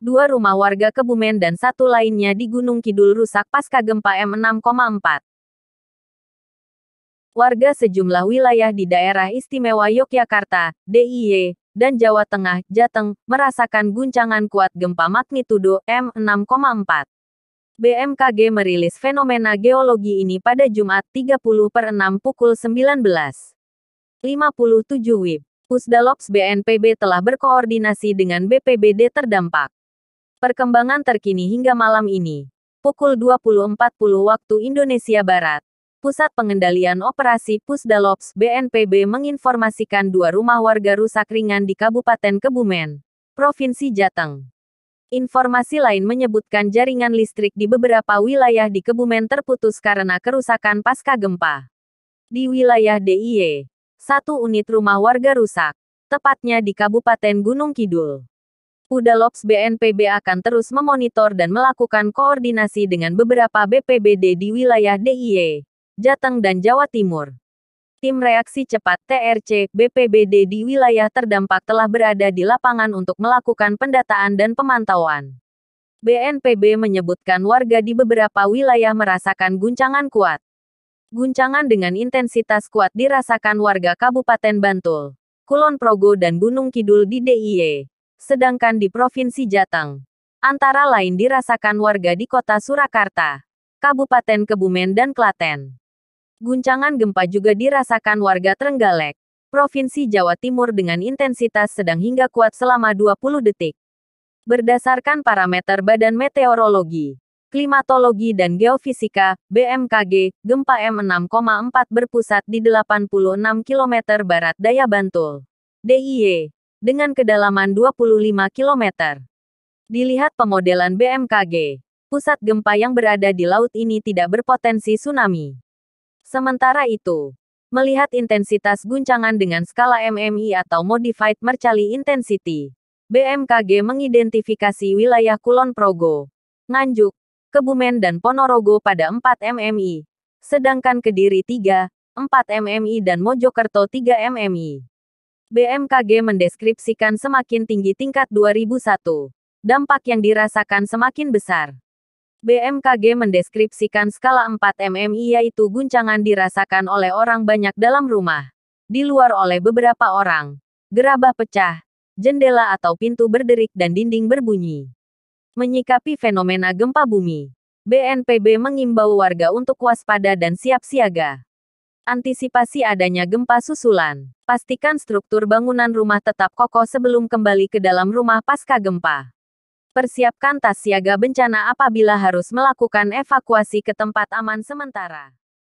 Dua rumah warga Kebumen dan satu lainnya di Gunung Kidul rusak pasca gempa M6,4. Warga sejumlah wilayah di daerah istimewa Yogyakarta, DIY, dan Jawa Tengah, Jateng, merasakan guncangan kuat gempa magnitudo M6,4. BMKG merilis fenomena geologi ini pada Jumat 30/6 pukul 19.57 WIB. Pusdalops BNPB telah berkoordinasi dengan BPBD terdampak. Perkembangan terkini hingga malam ini, pukul 20.40 waktu Indonesia Barat, Pusat Pengendalian Operasi Pusdalops BNPB menginformasikan dua rumah warga rusak ringan di Kabupaten Kebumen, Provinsi Jateng. Informasi lain menyebutkan jaringan listrik di beberapa wilayah di Kebumen terputus karena kerusakan pasca gempa. Di wilayah DIY, satu unit rumah warga rusak, tepatnya di Kabupaten Gunung Kidul. Pusdalops BNPB akan terus memonitor dan melakukan koordinasi dengan beberapa BPBD di wilayah DIY, Jateng dan Jawa Timur. Tim Reaksi Cepat TRC BPBD di wilayah terdampak telah berada di lapangan untuk melakukan pendataan dan pemantauan. BNPB menyebutkan warga di beberapa wilayah merasakan guncangan kuat. Guncangan dengan intensitas kuat dirasakan warga Kabupaten Bantul, Kulon Progo dan Gunung Kidul di DIY. Sedangkan di Provinsi Jateng, antara lain dirasakan warga di Kota Surakarta, Kabupaten Kebumen dan Klaten. Guncangan gempa juga dirasakan warga Trenggalek, Provinsi Jawa Timur dengan intensitas sedang hingga kuat selama 20 detik. Berdasarkan parameter Badan Meteorologi, Klimatologi dan Geofisika, BMKG, gempa M6,4 berpusat di 86 km barat daya Bantul, DIY, dengan kedalaman 25 km. Dilihat pemodelan BMKG, pusat gempa yang berada di laut ini tidak berpotensi tsunami. Sementara itu, melihat intensitas guncangan dengan skala MMI atau Modified Mercalli Intensity, BMKG mengidentifikasi wilayah Kulon Progo, Nganjuk, Kebumen dan Ponorogo pada 4 MMI, sedangkan Kediri 3, 4 MMI dan Mojokerto 3 MMI. BMKG mendeskripsikan semakin tinggi tingkat 2001. Dampak yang dirasakan semakin besar. BMKG mendeskripsikan skala 4 MMI yaitu guncangan dirasakan oleh orang banyak dalam rumah. Di luar oleh beberapa orang. Gerabah pecah, jendela atau pintu berderik dan dinding berbunyi. Menyikapi fenomena gempa bumi, BNPB mengimbau warga untuk waspada dan siap siaga. Antisipasi adanya gempa susulan. Pastikan struktur bangunan rumah tetap kokoh sebelum kembali ke dalam rumah pasca gempa. Persiapkan tas siaga bencana apabila harus melakukan evakuasi ke tempat aman sementara.